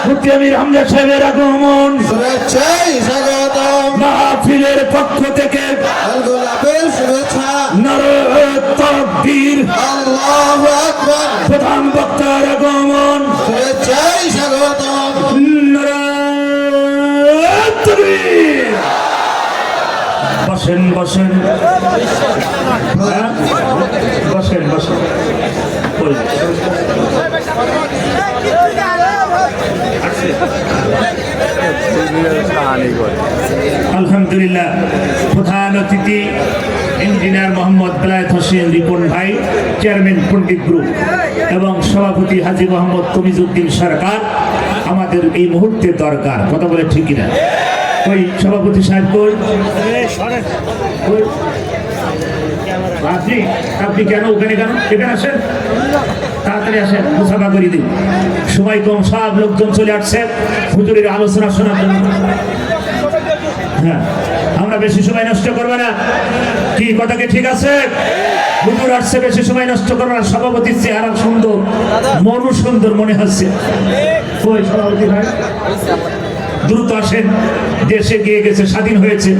মুফতি আমির হামজা সাহেবের আগমন শুভেচ্ছায় স্বাগতম। মাহফিলের পক্ষ থেকে গোলাপের শুভেচ্ছা। নারে তাকবীর, আল্লাহু আকবার। প্রধান বক্তার আগমন শুভেচ্ছায় স্বাগতম। নারে তাকবীর। বসেন বসেন হ্যাঁ? বসেন বসেন ওই। আলহামদুলিল্লাহ, প্রধান অতিথি ইঞ্জিনিয়ার মোহাম্মদ বেলায়েত হোসেন রিপন ভাই, চেয়ারম্যান পণ্ডিত গ্রুপ এবং সভাপতি হাজী মোহাম্মদ কমিজউদ্দিন সরকার আমাদের এই মুহূর্তে দরকার। কথা বলে ঠিক কিনা? ওই সভাপতি সাহেব কই? কই? আপনি আপনি কেন ওখানে কেন? এখানে আসেন, তাড়াতাড়ি আসেন, মুসাফা করে দিন। সময় কম, সব লোকজন চলে আসছে হুজুরের আলোচনা শোনার জন্য। হ্যাঁ, আমরা বেশি সময় নষ্ট করবো না, কি কথা কি ঠিক আছে? হুজুর আসছে, বেশি সময় নষ্ট করবো না। সভাপতির চেহারা সুন্দর, মনও সুন্দর মনে হচ্ছে। ওই সভাপতি ভাই দ্রুত আসেন, দেশে গিয়ে গেছে, স্বাধীন হয়েছে।